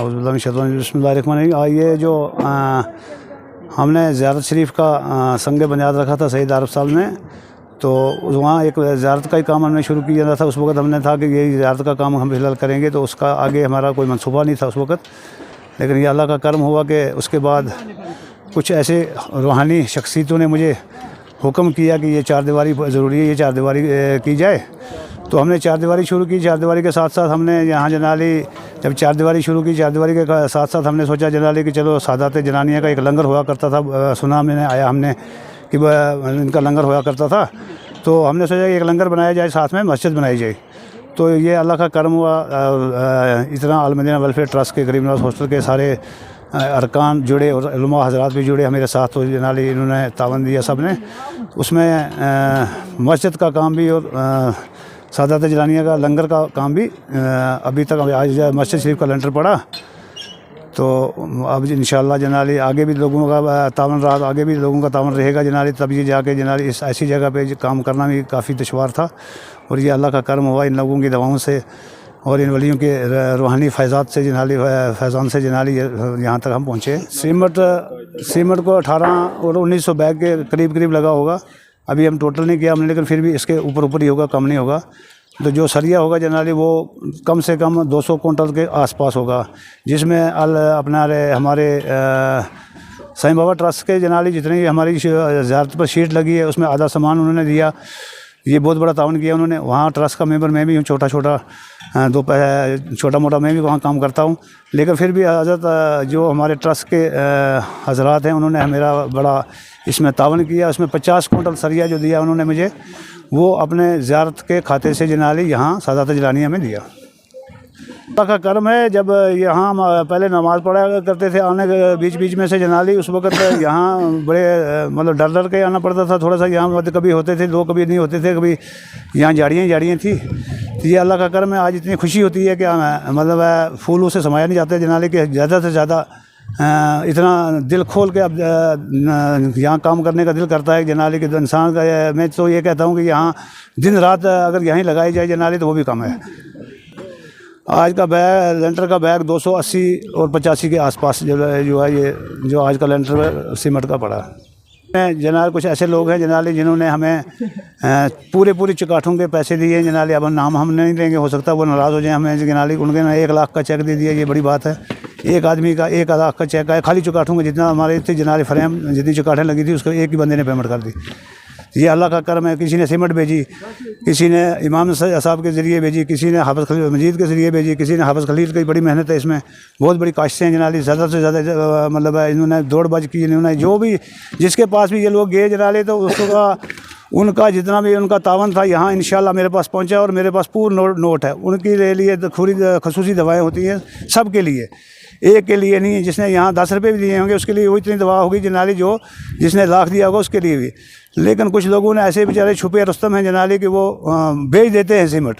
बिस्मिल्लाहिर्रहमानिर्रहीम। ये जो हमने ज़ियारत शरीफ का संग बुनियाद रखा था सईद आरफ साहब ने, तो वहाँ एक ज़ियारत का ही काम हमने शुरू किया था। उस वक्त हमने था कि यही ज़ियारत का काम हम फिलहाल करेंगे, तो उसका आगे हमारा कोई मंसूबा नहीं था उस वक्त। लेकिन ये अल्लाह का करम हुआ कि उसके बाद कुछ ऐसे रूहानी शख्सियतों ने मुझे हुक्म किया कि ये चारदीवारी ज़रूरी है, ये चारदीवारी की जाए। तो हमने चारदीवारी शुरू की। चारदीवारी के साथ साथ हमने यहाँ जनाली जब चारदीवारी शुरू की, चारदीवारी के साथ साथ हमने सोचा जनाली कि चलो सादात जनानिया का एक लंगर हुआ करता था, सुना मैंने आया हमने कि इनका लंगर हुआ करता था। तो हमने सोचा कि एक लंगर बनाया जाए, साथ में मस्जिद बनाई जाए। तो ये अल्लाह का करम हुआ, इतना अल मदीना वेलफेयर ट्रस्ट के गरीब नवाज हॉस्टल के सारे अरकान जुड़े और उलमा हज़रात भी जुड़े मेरे साथ। तो जनाली इन्होंने तावन दिया सब ने। उसमें मस्जिद का काम भी और सादात जलानिया का लंगर का काम भी अभी तक आज मस्जिद शरीफ का लेंटर पड़ा। तो अब इंशाअल्लाह जनाली आगे भी लोगों का तावन रहा, आगे भी लोगों का तावन रहेगा जनाली। तब ये जाके जनाली इस ऐसी जगह पे काम करना भी काफ़ी दुश्वार था, और ये अल्लाह का करम हुआ इन लोगों की दवाओं से और इन वलियों के रूहानी फैज़ात से जनाली फैज़ान से जनाली यहाँ तक हम पहुँचे। सीमेंट को 18 और 1900 बैग के करीब करीब लगा होगा। अभी हम टोटल नहीं किया हमने, लेकिन फिर भी इसके ऊपर ही होगा, कम नहीं होगा। तो जो सरिया होगा जनाली वो कम से कम 200 कुंटल के आसपास होगा, जिसमें हमारे साईं बाबा ट्रस्ट के जनाली जितनी हमारी ज़ियारत पर शीट लगी है उसमें आधा सामान उन्होंने दिया। ये बहुत बड़ा तावन किया उन्होंने। वहाँ ट्रस्ट का मेंबर मैं भी हूँ, छोटा मोटा मैं भी वहाँ काम करता हूँ। लेकिन फिर भी हज़रत जो हमारे ट्रस्ट के हज़रात हैं उन्होंने मेरा बड़ा इसमें तावन किया। उसमें 50 कुंटल सरिया जो दिया उन्होंने मुझे, वो अपने ज़ियारत के खाते से जनाली यहाँ सादात जलानिया में दिया। अल्लाह का करम है। जब यहाँ हम पहले नमाज़ पढ़ा करते थे आने के बीच में से जनाली, उस वक्त यहाँ बड़े मतलब डर के आना पड़ता था थोड़ा सा। यहाँ मतलब कभी होते थे लोग, कभी नहीं होते थे, कभी यहाँ झाड़ियाँ थी। तो ये अल्लाह का करम है। आज इतनी खुशी होती है कि मतलब फूलों से समाया नहीं जाता जनाली के। ज़्यादा से ज़्यादा इतना दिल खोल के अब यहाँ काम करने का दिल करता है जनाली के इंसान का। मैं तो ये कहता हूँ कि यहाँ दिन रात अगर यहीं लगाई जाए जनाली तो वो भी कम है। आज का बैग लेंटर का बैग 280 और 85 के आसपास जो है ये जो आज का लेंटर सीमेंट का पड़ा है। जनाली कुछ ऐसे लोग हैं जनाली जिन्होंने हमें पूरी चुकाठों के पैसे दिए जनाली। अब नाम हम नहीं लेंगे, हो सकता है वो नाराज़ हो जाए हमें जनाली। उनके ना 1 लाख का चेक दे दिया, ये बड़ी बात है। एक आदमी का 1 लाख का चेक है, खाली चुकाठों का जितना हमारे थी जनाली फ्रेम जितनी चुकाठें लगी थी उसको एक ही बंदे ने पेमेंट कर दी। ये अल्लाह का करम है। किसी ने सीमेंट भेजी, किसी ने इमाम साहब के ज़रिए भेजी, किसी ने हाफ़िज़ खलील मजीद के ज़रिए भेजी, किसी ने हाफ़िज़ खलील की बड़ी मेहनत है इसमें, बहुत बड़ी काशिशें हैं जनाली। ज़्यादा से ज़्यादा मतलब इन्होंने दौड़ बाज की, इन्होंने जो भी जिसके पास भी ये लोग गए जनाली तो उसका उनका जितना भी उनका तावन था यहाँ इंशाल्लाह मेरे पास पहुँचा। और मेरे पास पूर्ण नोट है उनके लिए खसूसी दवाएँ होती हैं सब के लिए, एक के लिए नहीं है। जिसने यहाँ 10 रुपये भी दिए होंगे उसके लिए वो इतनी दवा होगी जनाली, जो जिसने लाख दिया होगा उसके लिए भी। लेकिन कुछ लोगों ने ऐसे बेचारे छुपे रुस्तम हैं जनाली कि वो भेज देते हैं सीमेंट,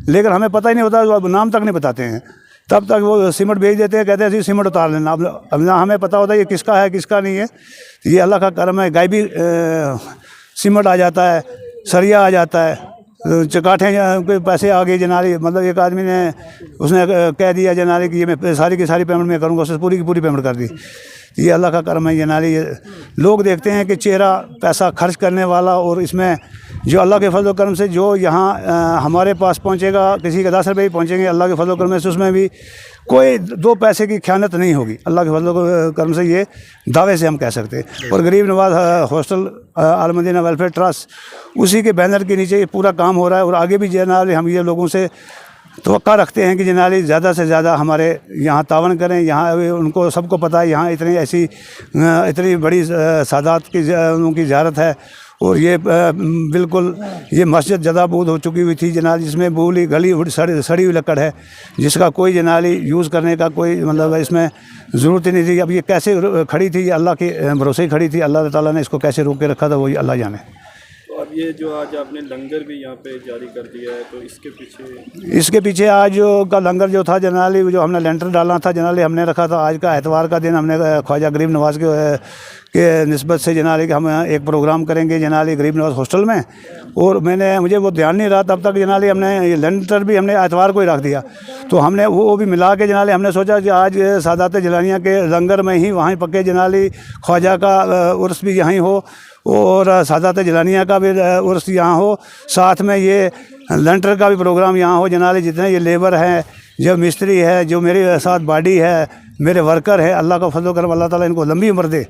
लेकिन हमें पता ही नहीं होता, वो नाम तक नहीं बताते हैं। तब तक वो सीमेंट भेज देते हैं, कहते हैं सीमेंट उतार लेना। अब ना हमें पता होता है ये किसका है किसका नहीं है। ये अल्लाह का करम है। गायबी सीमेंट आ जाता है, सरिया आ जाता है, चकाठें के पैसे आ गए जनाली। मतलब एक आदमी ने उसने कह दिया जनाली कि ये मैं सारी की सारी पेमेंट मैं करूँगा, उसने पूरी की पूरी पेमेंट कर दी। ये अल्लाह का करम है जनाली। लोग देखते हैं कि चेहरा पैसा खर्च करने वाला, और इसमें जो अल्लाह के फजल करम से जो यहाँ हमारे पास पहुँचेगा, किसी के 10 रुपये ही पहुँचेंगे अल्लाह के फजल करम से, उसमें भी कोई 2 पैसे की ख़यानत नहीं होगी अल्लाह के फजल करम से, ये दावे से हम कह सकते हैं। और गरीब नवाज हॉस्टल अल मदीना वेलफेयर ट्रस्ट उसी के बैनर के नीचे ये पूरा काम हो रहा है। और आगे भी जनाली हम ये लोगों से तवक्का रखते हैं कि जनाली ज़्यादा से ज़्यादा हमारे यहाँ तावन करें। यहाँ उनको सबको पता है यहाँ इतनी बड़ी सादात की उनकी ज़ियारत है। और ये बिल्कुल ये मस्जिद जदाबूद हो चुकी हुई थी जनाली, जिसमें बूली गली सड़ी हुई लकड़ है, जिसका कोई जनाली यूज़ करने का कोई मतलब इसमें ज़रूरत ही नहीं थी। अब ये कैसे खड़ी थी, ये अल्लाह के भरोसे ही खड़ी थी। अल्लाह ताला ने इसको कैसे रोक के रखा था वो अल्लाह जाने। अब ये जो आज आपने लंगर भी यहाँ पे जारी कर दिया है, तो इसके पीछे आज का लंगर जो था जनाली, जो हमने लेंटर डालना था जनाली हमने रखा था आज का एतवार का दिन। हमने ख्वाजा गरीब नवाज के निस्बत से जनाली का हम एक प्रोग्राम करेंगे जनाली गरीब नवाज हॉस्टल में। और मुझे वो ध्यान नहीं रहा तब तक जनाली हमने ये लेंटर भी हमने एतवार को ही रख दिया, तो हमने वो भी मिला के जनाली हमने सोचा कि आज सादात जिलानिया के लंगर में ही वहीं पक्के जनाली ख्वाजा का उर्स भी यहीं हो और सादात जिलानिया का भी उर्स यहाँ हो, साथ में ये लेंटर का भी प्रोग्राम यहाँ हो। जनाली जितने ये लेबर हैं, जो मिस्त्री है, जो मेरे साथ बॉडी है, मेरे वर्कर है, अल्लाह का फजल करम, अल्लाह ताला इनको लंबी उम्र दे।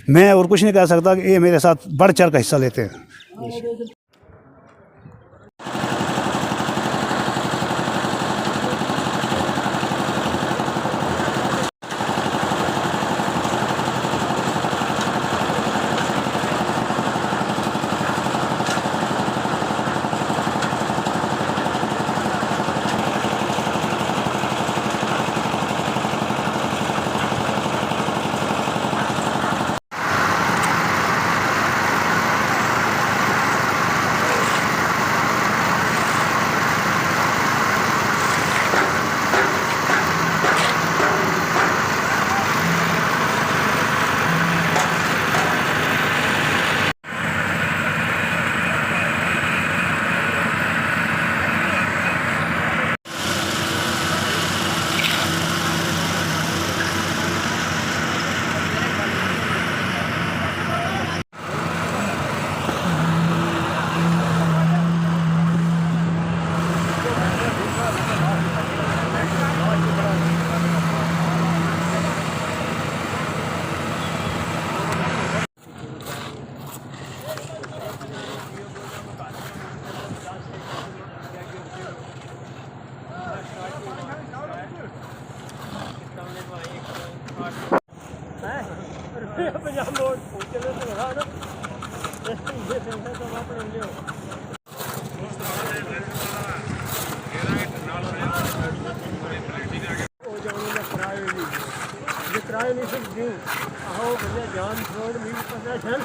मैं और कुछ नहीं कह सकता कि ये मेरे साथ बढ़ चढ़ का हिस्सा लेते हैं। किराए नहीं सकती आओ भैया जान छोड़ भी पता चल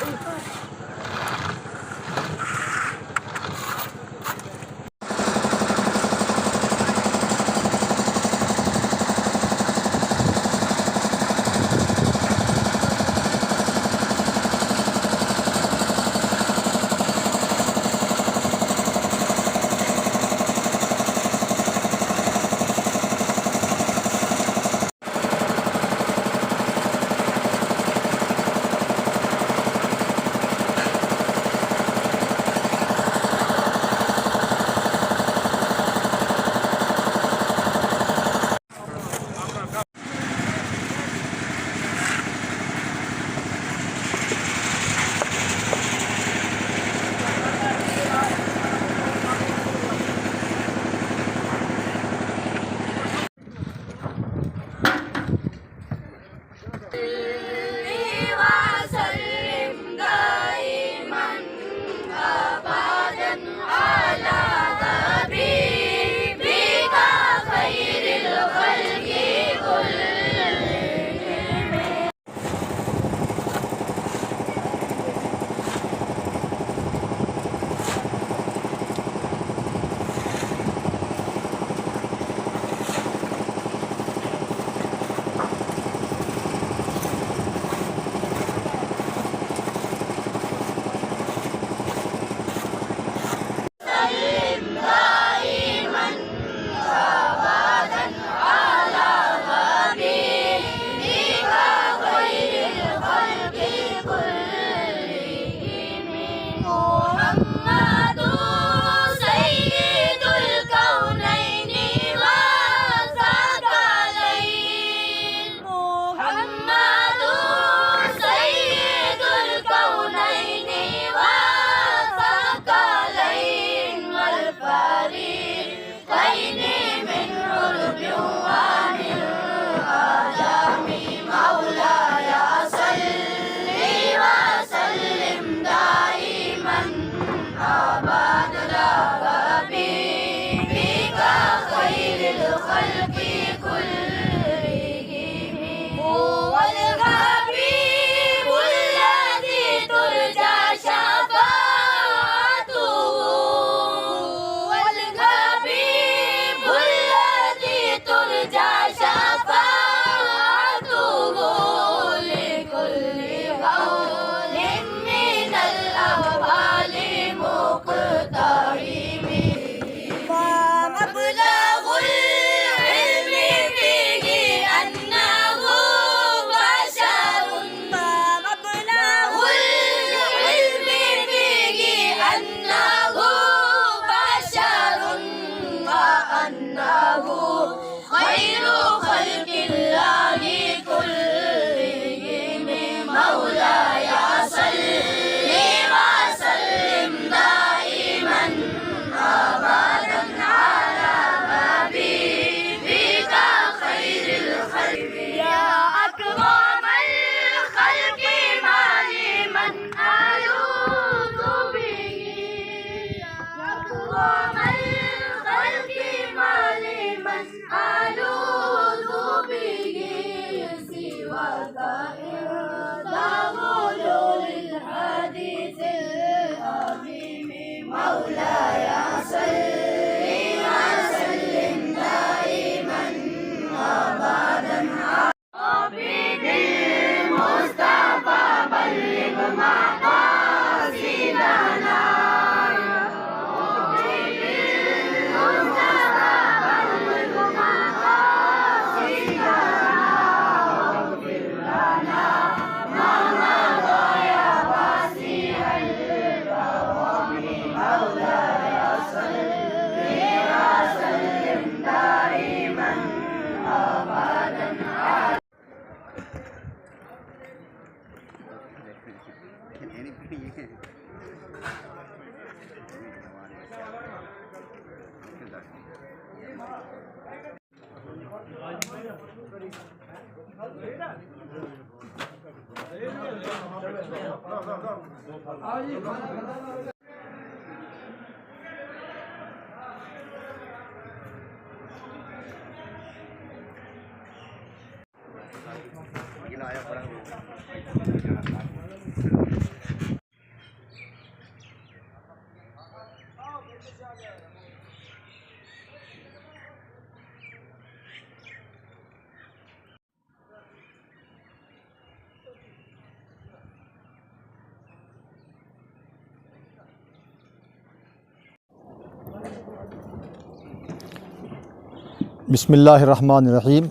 बिस्मिल्लाहिर्रहमानिर्रहीम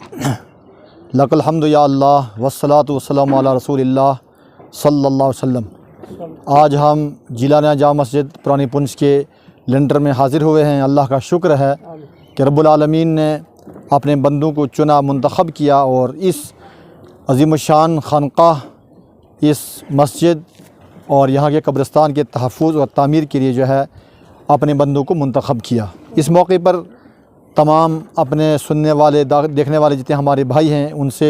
लकल हम्दु या अल्लाह वस्सलातु वस्सलामु अला रसूलिल्लाह सल्लल्लाहु अलैहि वसल्लम। आज हम जिलाना जामा मस्जिद पुरानी पुंछ के लेंटर में हाज़िर हुए हैं। अल्लाह का शुक्र है कि रब्बुल आलमीन ने अपने बंदों को चुना, मुंतखब किया और इस अज़ीमुश्शान खानक़ाह, इस मस्जिद और यहाँ के कब्रिस्तान के तहफ़्फ़ुज़ और तामीर के लिए जो है अपने बंदों को मुंतखब किया। इस मौके पर तमाम अपने सुनने वाले देखने वाले जितने हमारे भाई हैं उनसे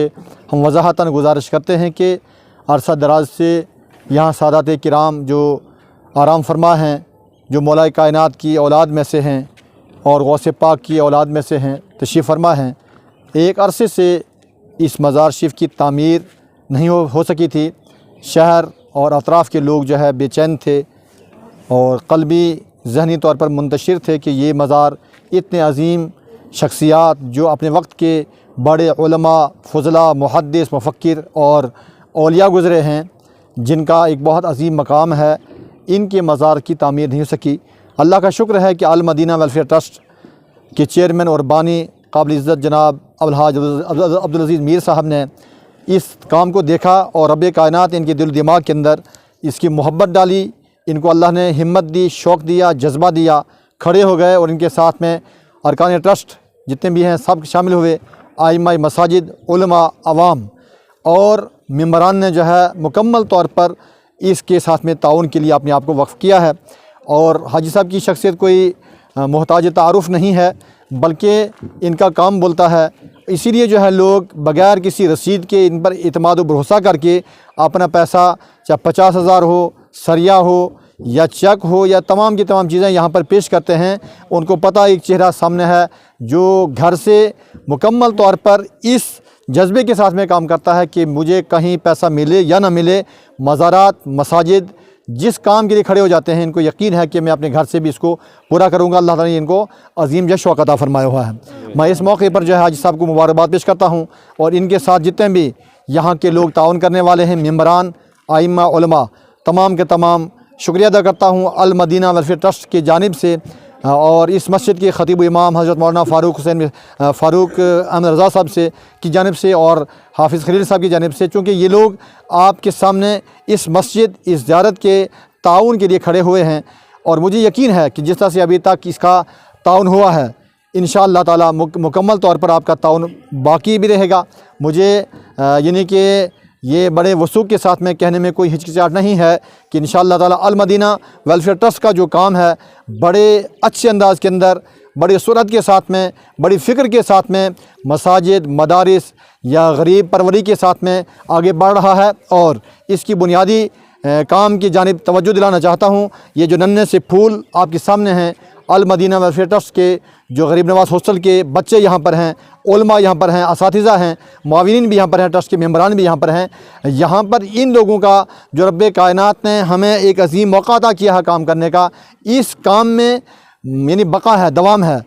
हम वजाहतन गुजारिश करते हैं कि अरसा दराज से यहाँ सादात किराम जो आराम फरमा हैं, जो मौलाए कायनात की औलाद में से हैं और गौसे पाक की औलाद में से हैं, तशरीफ़ फरमा हैं। एक अरसे से इस मज़ार शरीफ की तामीर नहीं हो सकी थी। शहर और अतराफ़ के लोग जो है बेचैन थे और क़ल्बी ज़हनी तौर पर मुंतशिर थे कि ये मज़ार इतने अज़ीम शख्सियात जो अपने वक्त के बड़े उलमा, फ़ुज़ला, मुहद्दिस, मुफ़क्किर और औलिया गुज़रे हैं, जिनका एक बहुत अज़ीम मकाम है, इनके मज़ार की तामीर नहीं हो सकी। अल्लाह का शुक्र है कि अल मदीना वेलफेयर ट्रस्ट के चेयरमैन और बानी काबिल इज़्ज़त जनाब अलहाज अब्दुल अज़ीज़ मीर साहब ने इस काम को देखा और रब्बे कायनात इनके दिल दिमाग के अंदर इसकी मोहब्बत डाली। इनको अल्लाह ने हिम्मत दी, शौक़ दिया, जज्बा दिया, खड़े हो गए और इनके साथ में अरकान ट्रस्ट जितने भी हैं सब शामिल हुए। आइम्मा मसाजिद, उलमा, अवाम और मेंबरान ने जो है मुकम्मल तौर पर इसके साथ में ताउन के लिए अपने आप को वक्फ़ किया है। और हाजी साहब की शख्सियत कोई मोहताज तारुफ़ नहीं है, बल्कि इनका काम बोलता है। इसीलिए जो है लोग बग़ैर किसी रसीद के इन पर इतमाद व भरोसा करके अपना पैसा, चाहे 50,000 हो, सरिया हो या चेक हो या तमाम की तमाम चीज़ें यहाँ पर पेश करते हैं। उनको पता एक चेहरा सामने है जो घर से मुकम्मल तौर पर इस जज्बे के साथ में काम करता है कि मुझे कहीं पैसा मिले या ना मिले, मज़ारात, मसाजिद जिस काम के लिए खड़े हो जाते हैं, इनको यकीन है कि मैं अपने घर से भी इसको पूरा करूँगा। अल्लाह ताला ने इनको अज़ीम जश व अता फ़रमाया हुआ है। मैं इस मौके पर जो है हाजी साहब को मुबारकबाद पेश करता हूँ और इनके साथ जितने भी यहाँ के लोग ताउन करने वाले हैं, मेंबरान, आइम्मा, उलमा, तमाम के तमाम शुक्रिया अदा करता हूँ अल मदीना वेलफेयर ट्रस्ट की जानिब से और इस मस्जिद के ख़तीब इमाम हज़रत मौलाना फ़ारूक अहमद रज़ा साहब से की जानिब से और हाफिज़ खलील साहब की जानिब से, चूँकि ये लोग आपके सामने इस मस्जिद, इस ज़ियारत के ताउन के लिए खड़े हुए हैं। और मुझे यकीन है कि जिस तरह से अभी तक इसका ताउन हुआ है, इंशाअल्लाह ताला मुकम्मल तौर पर आपका ताउन बाकी भी रहेगा। मुझे यानी कि ये बड़े वसूख के साथ में कहने में कोई हिचकिचाहट नहीं है कि इंशाअल्लाह ताला अल मदीना वेलफेयर ट्रस्ट का जो काम है बड़े अच्छे अंदाज़ के अंदर, बड़ी सूरत के साथ में, बड़ी फ़िक्र के साथ में मसाजिद, मदारिस या गरीब परवरी के साथ में आगे बढ़ रहा है। और इसकी बुनियादी काम की जानिब तवज्जो दिलाना चाहता हूँ। ये जो नन्हे से फूल आपके सामने हैं, अल मदीना वेलफेयर ट्रस्ट के जो गरीब नवाज़ हॉस्टल के बच्चे यहाँ पर हैं, उलमा यहाँ पर हैं, असातिज़ा हैं, मुआविनीन भी यहाँ पर हैं, ट्रस्ट के मेंबरान भी यहाँ पर हैं। यहाँ पर इन लोगों का जो रब्बे कायनात ने हमें एक अजीम मौका अता किया है काम करने का, इस काम में यानी बका है, दवाम है।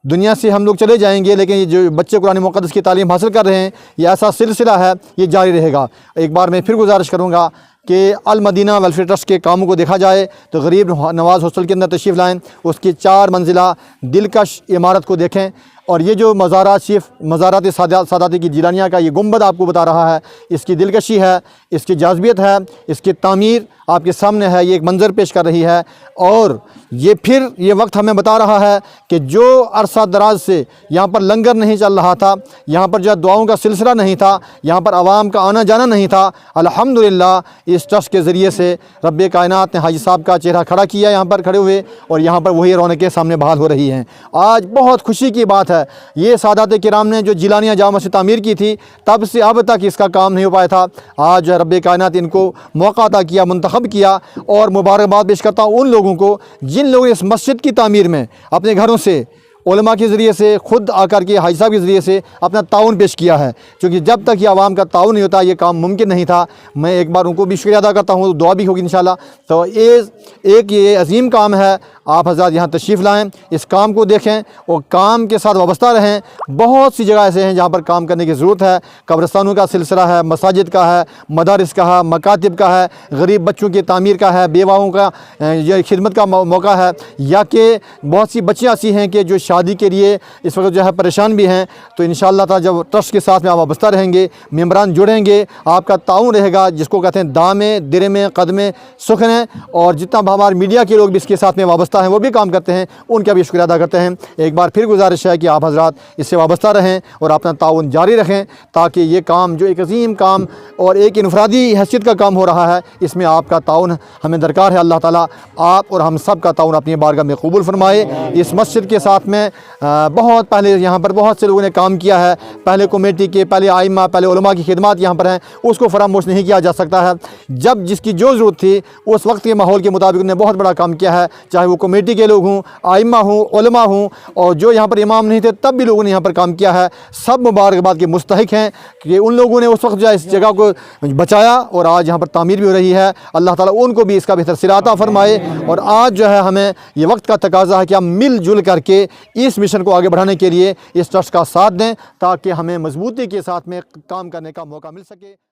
दुनिया से हम लोग चले जाएंगे, लेकिन ये जो बच्चे कुरान मुक़द्दस की तालीम हासिल कर रहे हैं, ये ऐसा सिलसिला है, ये जारी रहेगा। एक बार मैं फिर गुजारिश करूँगा कि अल मदीना वेलफेयर ट्रस्ट के कामों को देखा जाए तो गरीब नवाज़ हॉस्टल के अंदर तशरीफ़ लाएँ, उसकी 4 मंजिला दिलकश इमारत को देखें। और ये जो मज़ारात सादाती की जिलानिया का ये गुंबद आपको बता रहा है, इसकी दिलकशी है, इसकी जाज़बियत है, इसकी तामीर आपके सामने है, ये एक मंज़र पेश कर रही है। और ये फिर ये वक्त हमें बता रहा है कि जो अरसा दराज से यहाँ पर लंगर नहीं चल रहा था, यहाँ पर जो है दुआओं का सिलसिला नहीं था, यहाँ पर आवाम का आना जाना नहीं था, अल्हम्दुलिल्लाह इस ट्रस्ट के ज़रिए से रब्बे कायनात ने हाजी साहब का चेहरा खड़ा किया यहाँ पर खड़े हुए, और यहाँ पर वही रौनकें सामने बहाल हो रही हैं। आज बहुत खुशी की बात है, ये सादात किराम ने जो जिलानिया जामा मस्जिद तामीर की थी, तब से अब तक इसका काम नहीं हो पाया था। आज रब्बे कायनात इनको मौका अता किया, मुंतखब किया, और मुबारकबाद पेश करता हूँ उन लोगों को जिन लोगों ने इस मस्जिद की तामीर में अपने घरों से, उलमा के ज़रिए से, ख़ुद आकर के हाजी साहब के ज़रिए से अपना ताउन पेश किया है, क्योंकि जब तक ये आवाम का ताउन नहीं होता ये काम मुमकिन नहीं था। मैं एक बार उनको भी शुक्रिया अदा करता हूँ, दुआ भी होगी इंशाल्लाह। तो ये अजीम काम है, आप हज़रात यहाँ तशरीफ़ लाएँ, इस काम को देखें और काम के साथ वाबस्ता रहें। बहुत सी जगह ऐसे हैं जहाँ पर काम करने की ज़रूरत है, कब्रस्तानों का सिलसिला है, मसाजिद का है, मदारिस का है, मकातिब का है, गरीब बच्चों की तामीर का है, बेवाओं का ये खिदमत का मौका है, या कि बहुत सी बच्चियाँ ऐसी हैं कि जो शादी के लिए इस वक्त जो है परेशान भी हैं। तो इंशाअल्लाह ताला जब ट्रस्ट के साथ में आप वाबस्ता रहेंगे, मेम्बरान जुड़ेंगे, आपका ताउन रहेगा, जिसको कहते हैं दामे दिरमे कदमे सुखने। और जितना हमारे मीडिया के लोग भी इसके साथ में वाबस्ता हैं, वो भी काम करते हैं, उनका भी शुक्रिया अदा करते हैं। एक बार फिर गुजारिश है कि आप हजरात इससे वाबस्ता रहें और अपना ताउन जारी रखें, ताकि ये काम जो एक अजीम काम और एक इनफरादी हैसियत का काम हो रहा है, इसमें आपका ताउन हमें दरकार है। अल्लाह ताला आप और हम सब का ताउन अपनी बारगाह में कबूल फरमाए। इस मस्जिद के साथ में बहुत पहले यहाँ पर बहुत से लोगों ने काम किया है, पहले कमेटी के, पहले आइमा, पहले उलमा की खिदमत यहाँ पर हैं, उसको फरामोश नहीं किया जा सकता है। जब जिसकी जो ज़रूरत थी उस वक्त के माहौल के मुताबिक उन्होंने बहुत बड़ा काम किया है, चाहे वो कमेटी के लोग हों, आइमा हों, उलमा हों, और जो यहाँ पर इमाम नहीं थे तब भी लोगों ने यहाँ पर काम किया है। सब मुबारकबाद के मुस्तहिक हैं कि उन लोगों ने उस वक्त जो है इस जगह को बचाया और आज यहाँ पर तामीर भी हो रही है। अल्लाह ताला उनको भी इसका बेहतर सिला अता फरमाए। और आज जो है हमें ये वक्त का तकाजा है कि हम मिलजुल करके इस मिशन को आगे बढ़ाने के लिए इस ट्रस्ट का साथ दें, ताकि हमें मजबूती के साथ में काम करने का मौका मिल सके।